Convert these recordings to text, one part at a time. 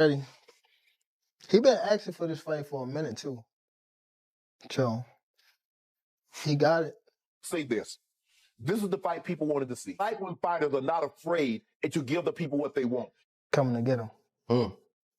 Ready? He been asking for this fight for a minute too. So he got it. Say this. This is the fight people wanted to see. Fight when fighters are not afraid and to give the people what they want. Coming to get him.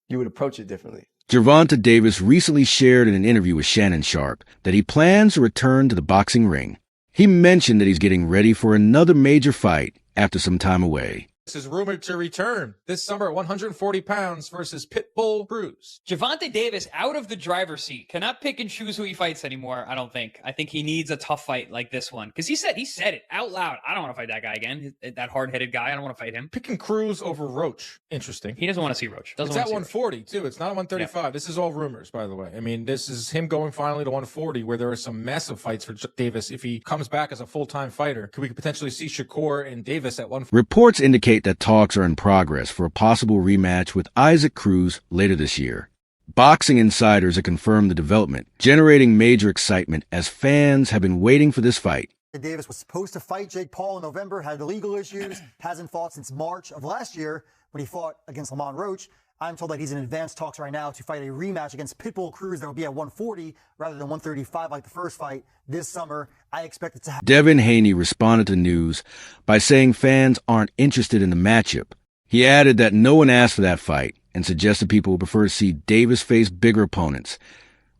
You would approach it differently. Gervonta Davis recently shared in an interview with Shannon Sharpe that he plans to return to the boxing ring. He mentioned that he's getting ready for another major fight after some time away. This is rumored to return this summer at 140 pounds versus Pitbull Cruz. Gervonta Davis out of the driver's seat. Cannot pick and choose who he fights anymore, I don't think. I think he needs a tough fight like this one. Because he said it out loud. I don't want to fight that guy again. That hard-headed guy. I don't want to fight him. Picking Cruz over Roach. Interesting. He doesn't want to see Roach. It's at 140, too. It's not at 135. Yeah. This is all rumors, by the way. I mean, this is him going finally to 140, where there are some massive fights for Davis. If he comes back as a full-time fighter, we could potentially see Shakur and Davis at 140. Reports indicate that talks are in progress for a possible rematch with Isaac Cruz later this year. Boxing insiders have confirmed the development, generating major excitement as fans have been waiting for this fight. Davis was supposed to fight Jake Paul in November, had legal issues, hasn't fought since March of last year when he fought against Lamont Roach. I'm told that he's in advanced talks right now to fight a rematch against Pitbull Cruz that will be at 140 rather than 135 like the first fight this summer. I expect it to happen. Devin Haney responded to news by saying fans aren't interested in the matchup. He added that no one asked for that fight and suggested people would prefer to see Davis face bigger opponents,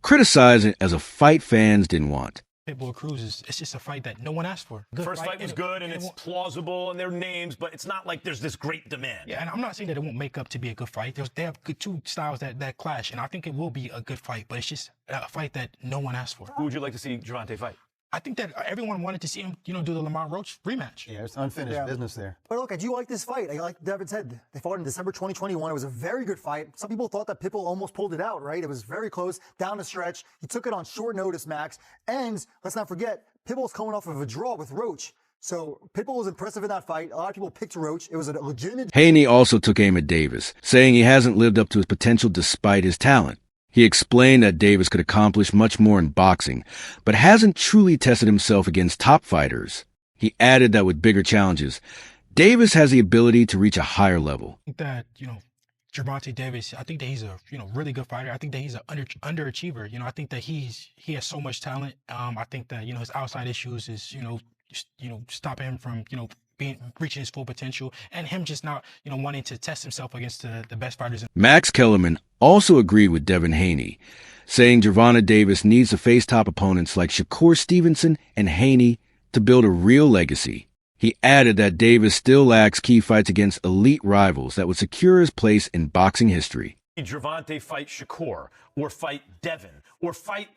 criticizing it as a fight fans didn't want. Pitbull Cruz it's just a fight that no one asked for. First fight was good and it's plausible and their names, but it's not like there's this great demand. Yeah, and I'm not saying that it won't make up to be a good fight. They have two styles that clash, and I think it will be a good fight, but it's just a fight that no one asked for. Who would you like to see Gervonta fight? I think that everyone wanted to see him, do the Lamont Roach rematch. Yeah, it's unfinished business there. But look, I do like this fight. Like Devin said, they fought in December 2021. It was a very good fight. Some people thought that Pitbull almost pulled it out, right? It was very close, down the stretch. He took it on short notice, Max. And let's not forget, Pitbull's coming off of a draw with Roach. So Pitbull was impressive in that fight. A lot of people picked Roach. It was a legitimate... Haney also took aim at Davis, saying he hasn't lived up to his potential despite his talent. He explained that Davis could accomplish much more in boxing, but hasn't truly tested himself against top fighters. He added that with bigger challenges, Davis has the ability to reach a higher level. I think that, Gervonta Davis, I think that he's a, really good fighter. I think that he's an underachiever. I think that he has so much talent. I think that, his outside issues is, stopping him from, reaching his full potential, and him just not, wanting to test himself against the best fighters. Max Kellerman also agreed with Devin Haney, saying Gervonta Davis needs to face top opponents like Shakur Stevenson and Haney to build a real legacy. He added that Davis still lacks key fights against elite rivals that would secure his place in boxing history. Gervonta fight Shakur, or fight Devin, or fight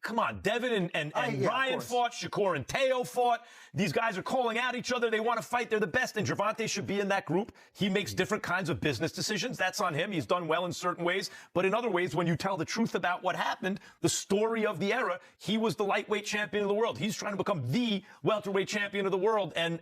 come on, Devin and Ryan fought, Shakur and Teo fought. These guys are calling out each other. They want to fight. They're the best, and Gervonta should be in that group. He makes different kinds of business decisions. That's on him. He's done well in certain ways, but in other ways, when you tell the truth about what happened, the story of the era, he was the lightweight champion of the world. He's trying to become the welterweight champion of the world, and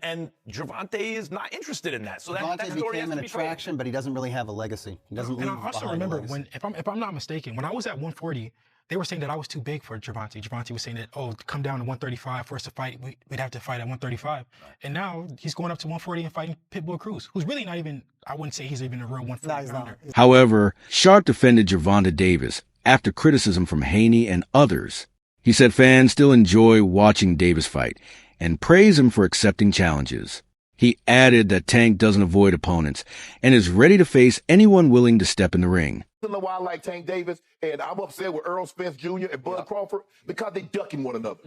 Gervonta is not interested in that. So that story has to be attraction, but he doesn't really have a legacy. He doesn't. And I also remember when, if I'm not mistaken, when I was at 140. They were saying that I was too big for Gervonta. Gervonta was saying that, come down to 135 for us to fight. We'd have to fight at 135. Right. And now he's going up to 140 and fighting Pitbull Cruz, who's really not even, I wouldn't say he's even a real 140 pounder. However, Sharpe defended Gervonta Davis after criticism from Haney and others. He said fans still enjoy watching Davis fight and praise him for accepting challenges. He added that Tank doesn't avoid opponents and is ready to face anyone willing to step in the ring. I don't know why I like Tank Davis, and I'm upset with Earl Spence Jr. and Bud Crawford because they ducking one another.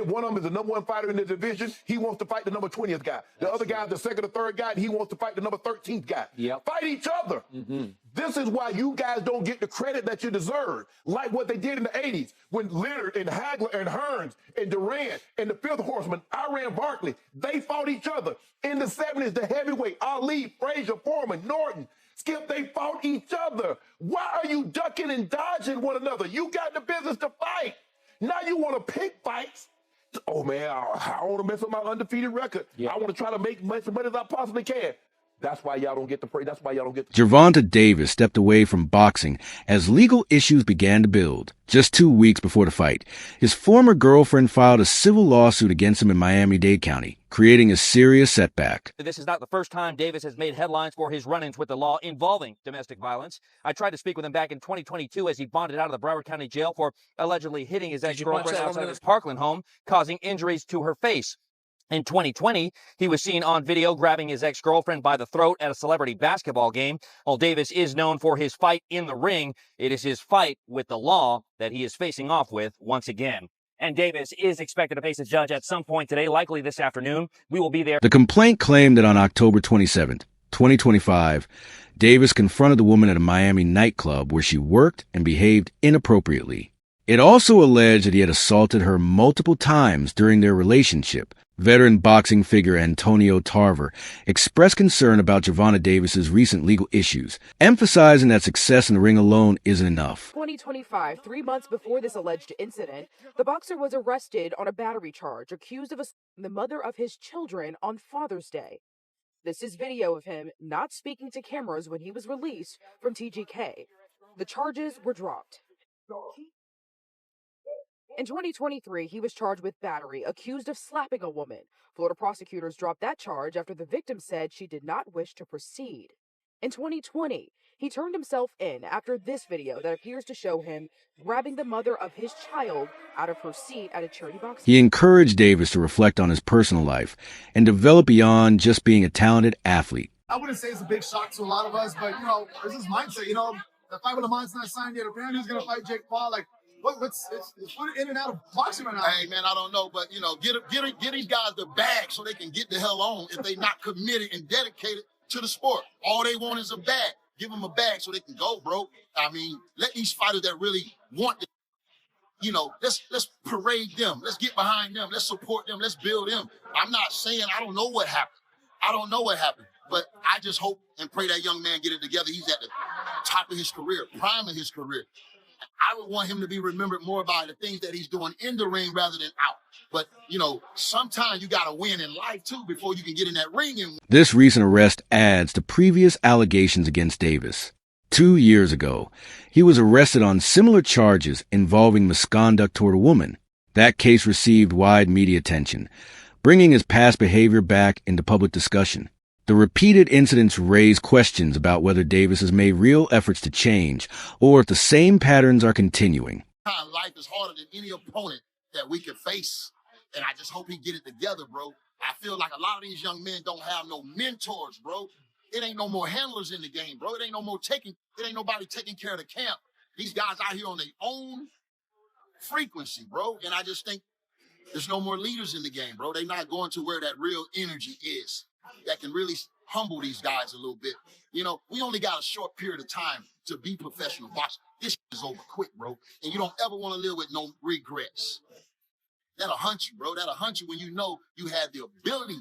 One of them is the number one fighter in the division. He wants to fight the number 20th guy. The other guy is the second or third guy, and he wants to fight the number 13th guy. Fight each other. This is why you guys don't get the credit that you deserve, like what they did in the 80s when Leonard and Hagler and Hearns and Durant and the Fifth Horseman, Iran Barkley, they fought each other. In the 70s, the heavyweight, Ali, Frazier, Foreman, Norton, Skip, they fought each other. Why are you ducking and dodging one another? You got the business to fight. Now you want to pick fights. Oh, man, I want to mess up my undefeated record. I want to try to make as much money as I possibly can. That's why y'all don't get the praise. That's why y'all don't get the... Gervonta Davis stepped away from boxing as legal issues began to build. Just 2 weeks before the fight, his former girlfriend filed a civil lawsuit against him in Miami-Dade County, creating a serious setback. This is not the first time Davis has made headlines for his run-ins with the law involving domestic violence. I tried to speak with him back in 2022 as he bonded out of the Broward County Jail for allegedly hitting his ex-girlfriend outside of his Parkland home, causing injuries to her face. In 2020, he was seen on video grabbing his ex-girlfriend by the throat at a celebrity basketball game. While Davis is known for his fight in the ring, it is his fight with the law that he is facing off with once again. And Davis is expected to face a judge at some point today, likely this afternoon. We will be there. The complaint claimed that on October 27, 2025, Davis confronted the woman at a Miami nightclub where she worked and behaved inappropriately. It also alleged that he had assaulted her multiple times during their relationship. Veteran boxing figure Antonio Tarver expressed concern about Gervonta Davis's recent legal issues, emphasizing that success in the ring alone isn't enough. 2025, 3 months before this alleged incident, the boxer was arrested on a battery charge, accused of assaulting the mother of his children on Father's Day. This is video of him not speaking to cameras when he was released from TGK. The charges were dropped. In 2023, he was charged with battery, accused of slapping a woman. Florida prosecutors dropped that charge after the victim said she did not wish to proceed. In 2020, he turned himself in after this video that appears to show him grabbing the mother of his child out of her seat at a charity boxing. He encouraged Davis to reflect on his personal life and develop beyond just being a talented athlete. I wouldn't say it's a big shock to a lot of us, but, there's this mindset, the fight with the mind's not signed yet. Apparently he's going to fight Jake Paul. It's in and out of boxing right now. Hey, man, I don't know, but, get these guys the bag so they can get the hell on if they not committed and dedicated to the sport. All they want is a bag. Give them a bag so they can go, bro. I mean, let these fighters that really want it, let's parade them. Let's get behind them. Let's support them. Let's build them. I'm not saying I don't know what happened. But I just hope and pray that young man get it together. He's at the top of his career, prime of his career. I would want him to be remembered more by the things that he's doing in the ring rather than out. But, sometimes you got to win in life, too, before you can get in that ring. This recent arrest adds to previous allegations against Davis. 2 years ago, he was arrested on similar charges involving misconduct toward a woman. That case received wide media attention, bringing his past behavior back into public discussion. The repeated incidents raise questions about whether Davis has made real efforts to change or if the same patterns are continuing. Life is harder than any opponent that we could face, and I just hope he get it together, bro. I feel like a lot of these young men don't have no mentors, bro. It ain't no more handlers in the game, bro. It ain't nobody taking care of the camp. These guys out here on their own frequency, bro, and I just think there's no more leaders in the game, bro. They're not going to where that real energy is that can really humble these guys a little bit. We only got a short period of time to be professional boxers. This is over quick, bro. And you don't ever want to live with no regrets. That'll hunt you, bro. That'll hunt you when you know you had the ability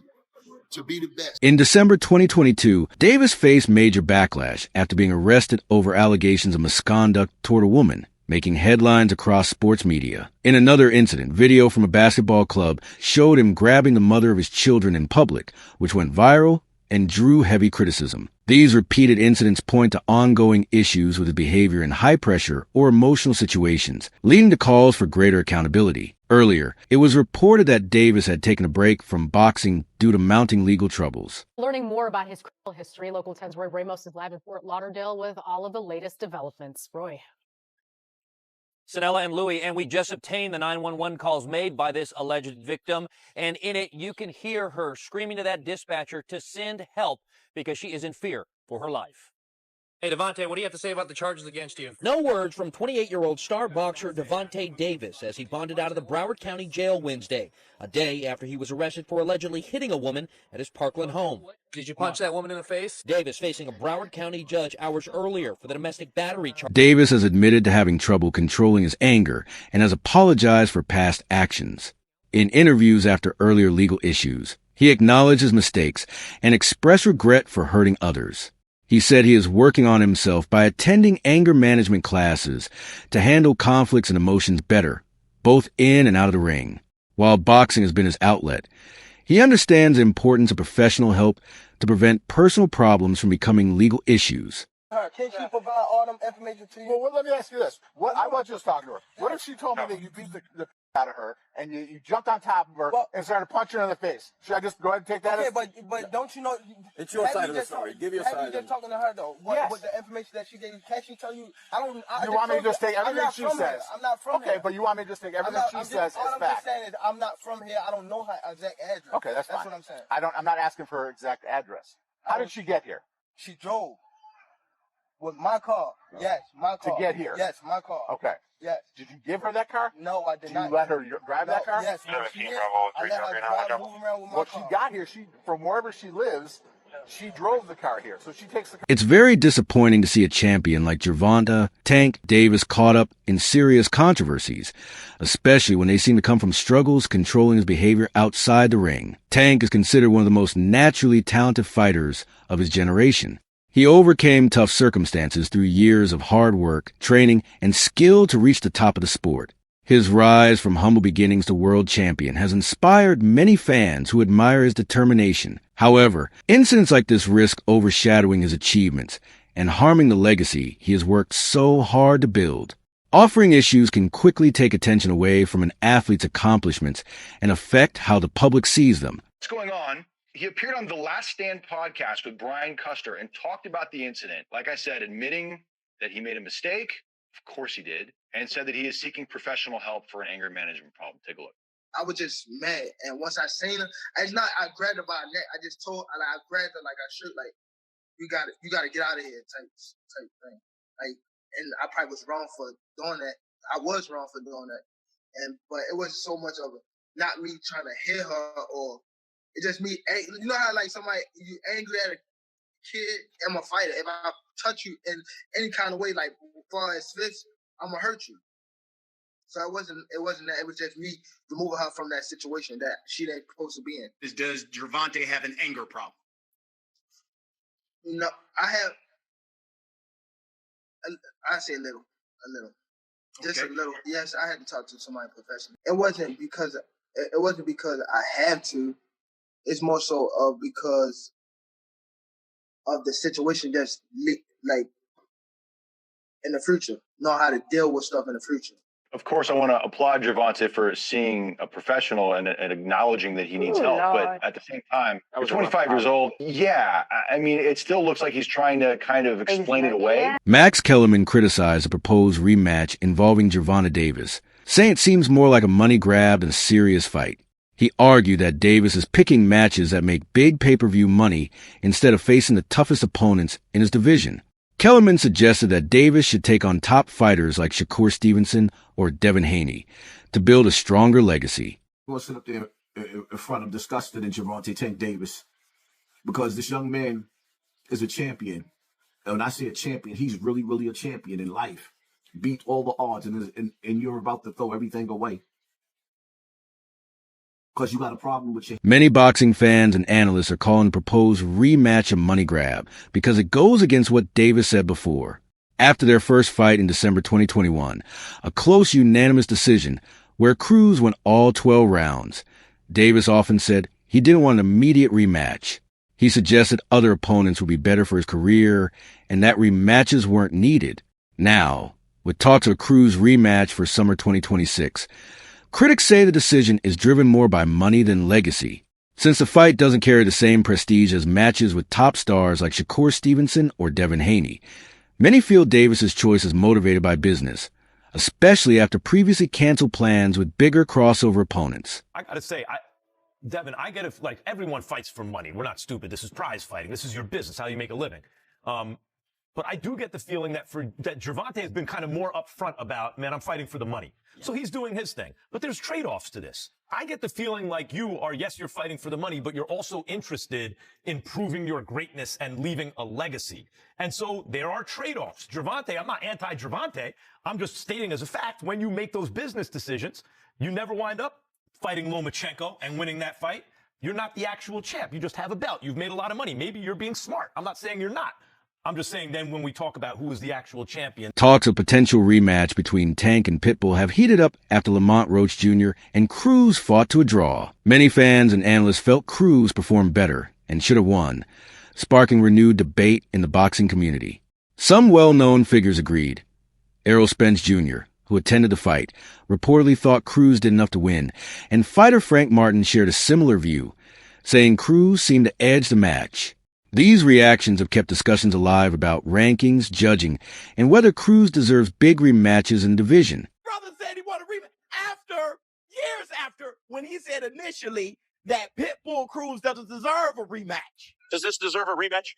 to be the best. In December 2022, Davis faced major backlash after being arrested over allegations of misconduct toward a woman, making headlines across sports media. In another incident, video from a basketball club showed him grabbing the mother of his children in public, which went viral and drew heavy criticism. These repeated incidents point to ongoing issues with his behavior in high-pressure or emotional situations, leading to calls for greater accountability. Earlier, it was reported that Davis had taken a break from boxing due to mounting legal troubles. Learning more about his criminal history, Local 10's Roy Ramos is live in Fort Lauderdale with all of the latest developments. Roy. Sanella and Louie, and we just obtained the 911 calls made by this alleged victim, and in it you can hear her screaming to that dispatcher to send help because she is in fear for her life. Hey, Devontae, what do you have to say about the charges against you? No words from 28-year-old star boxer Gervonta Davis as he bonded out of the Broward County Jail Wednesday, a day after he was arrested for allegedly hitting a woman at his Parkland home. Did you punch that woman in the face? Davis facing a Broward County judge hours earlier for the domestic battery charge. Davis has admitted to having trouble controlling his anger and has apologized for past actions. In interviews after earlier legal issues, he acknowledged his mistakes and expressed regret for hurting others. He said he is working on himself by attending anger management classes to handle conflicts and emotions better, both in and out of the ring. While boxing has been his outlet, he understands the importance of professional help to prevent personal problems from becoming legal issues. Can she provide all them information to you? Well, let me ask you this. I want you to talk to her. What if she told me that you beat the out of her, and you jumped on top of her and started punching her in the face. Should I just go ahead and take that? Okay, but don't you know? It's your side of the story. Give your side. You just talking to her though. What the information that she gave you? Can't she tell you? You want me to just take everything she says? Here. I'm not from here. Okay, but you want me to just take everything she says as fact? All I'm just saying is I'm not from here. I don't know her exact address. Okay, that's fine. That's what I'm saying. I'm not asking for her exact address. How did she get here? She drove with my car. Yes, my car. To get here? Yes, my car. Okay. Yes. Did you give her that car? No, I did not. Did you let her drive that car? Yes. I let her drive, move around with my car. She got here. From wherever she lives, she drove the car here. So she takes the car. It's very disappointing to see a champion like Gervonta, Tank Davis caught up in serious controversies, especially when they seem to come from struggles controlling his behavior outside the ring. Tank is considered one of the most naturally talented fighters of his generation. He overcame tough circumstances through years of hard work, training, and skill to reach the top of the sport. His rise from humble beginnings to world champion has inspired many fans who admire his determination. However, incidents like this risk overshadowing his achievements and harming the legacy he has worked so hard to build. Offering issues can quickly take attention away from an athlete's accomplishments and affect how the public sees them. What's going on? He appeared on the Last Stand podcast with Brian Custer and talked about the incident. Like I said, admitting that he made a mistake. Of course he did. And said that he is seeking professional help for an anger management problem. Take a look. I was just mad. And once I seen her, I grabbed her by her neck. I just told her, I grabbed her like I should, like, you gotta get out of here type thing. Like, and I probably was wrong for doing that. I was wrong for doing that. But it wasn't so much of not me trying to hit her or it's just me. You know how like somebody you angry at a kid? I'm a fighter. If I touch you in any kind of way, like as far as fists, I'm gonna hurt you. So it wasn't that. It was just me removing her from that situation that she ain't supposed to be in. Does Gervonta have an anger problem? No, I say a little, just a little. Yes, I had to talk to somebody professional. It wasn't because I had to. It's more so because of the situation that's like in the future, know how to deal with stuff in the future. Of course, I want to applaud Gervonta for seeing a professional and acknowledging that he needs help. But at the same time, at 25 years old, yeah, I mean, it still looks like he's trying to kind of explain it away. Max Kellerman criticized a proposed rematch involving Gervonta Davis, saying it seems more like a money grab than a serious fight. He argued that Davis is picking matches that make big pay-per-view money instead of facing the toughest opponents in his division. Kellerman suggested that Davis should take on top fighters like Shakur Stevenson or Devin Haney to build a stronger legacy. I'm going to sit up there in front of disgusted and Gervonta Tank Davis because this young man is a champion. And when I say a champion, he's really, really a champion in life. Beat all the odds and you're about to throw everything away. Because you got a problem with your... Many boxing fans and analysts are calling the proposed rematch a money grab because it goes against what Davis said before. After their first fight in December 2021, a close unanimous decision where Cruz went all 12 rounds, Davis often said he didn't want an immediate rematch. He suggested other opponents would be better for his career and that rematches weren't needed. Now, with talks of a Cruz rematch for summer 2026, critics say the decision is driven more by money than legacy. Since the fight doesn't carry the same prestige as matches with top stars like Shakur Stevenson or Devin Haney, many feel Davis's choice is motivated by business, especially after previously canceled plans with bigger crossover opponents. I gotta say, Devin, I get it. Like, everyone fights for money. We're not stupid. This is prize fighting. This is your business, how you make a living. But I do get the feeling that Gervonta has been kind of more upfront about, man, I'm fighting for the money. Yeah. So he's doing his thing. But there's trade-offs to this. I get the feeling like you are, yes, you're fighting for the money, but you're also interested in proving your greatness and leaving a legacy. And so there are trade-offs. Gervonta, I'm not anti-Gervonta. I'm just stating as a fact, when you make those business decisions, you never wind up fighting Lomachenko and winning that fight. You're not the actual champ. You just have a belt. You've made a lot of money. Maybe you're being smart. I'm not saying you're not. I'm just saying then when we talk about who is the actual champion. Talks of potential rematch between Tank and Pitbull have heated up after Lamont Roach Jr. and Cruz fought to a draw. Many fans and analysts felt Cruz performed better and should have won, sparking renewed debate in the boxing community. Some well-known figures agreed. Errol Spence Jr., who attended the fight, reportedly thought Cruz did enough to win, and fighter Frank Martin shared a similar view, saying Cruz seemed to edge the match. These reactions have kept discussions alive about rankings, judging, and whether Cruz deserves big rematches in division. Brother said he wanted a rematch years after, when he said initially that Pitbull Cruz doesn't deserve a rematch. Does this deserve a rematch?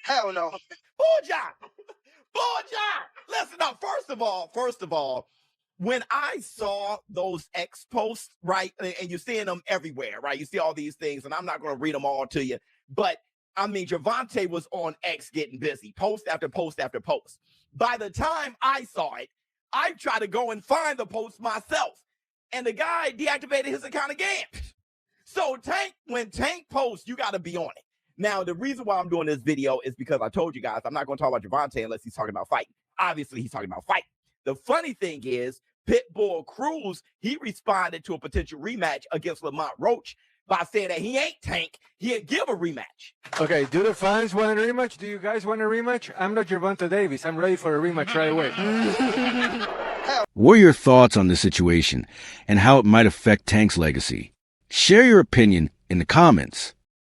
Hell no. Bulljob! Bulljob! Listen up. First of all, when I saw those X posts, right, and you're seeing them everywhere, right? You see all these things, and I'm not going to read them all to you, but I mean, Gervonta was on X getting busy, post after post after post. By the time I saw it, I tried to go and find the post myself, and the guy deactivated his account again. So when Tank posts, you got to be on it. Now, the reason why I'm doing this video is because I told you guys I'm not going to talk about Gervonta unless he's talking about fighting. Obviously, he's talking about fighting. The funny thing is, Pitbull Cruz, he responded to a potential rematch against Lamont Roach by saying that he ain't Tank. He'd give a rematch. Okay, do the fans want a rematch? Do you guys want a rematch? I'm not Gervonta Davis. I'm ready for a rematch right away. What are your thoughts on this situation and how it might affect Tank's legacy? Share your opinion in the comments.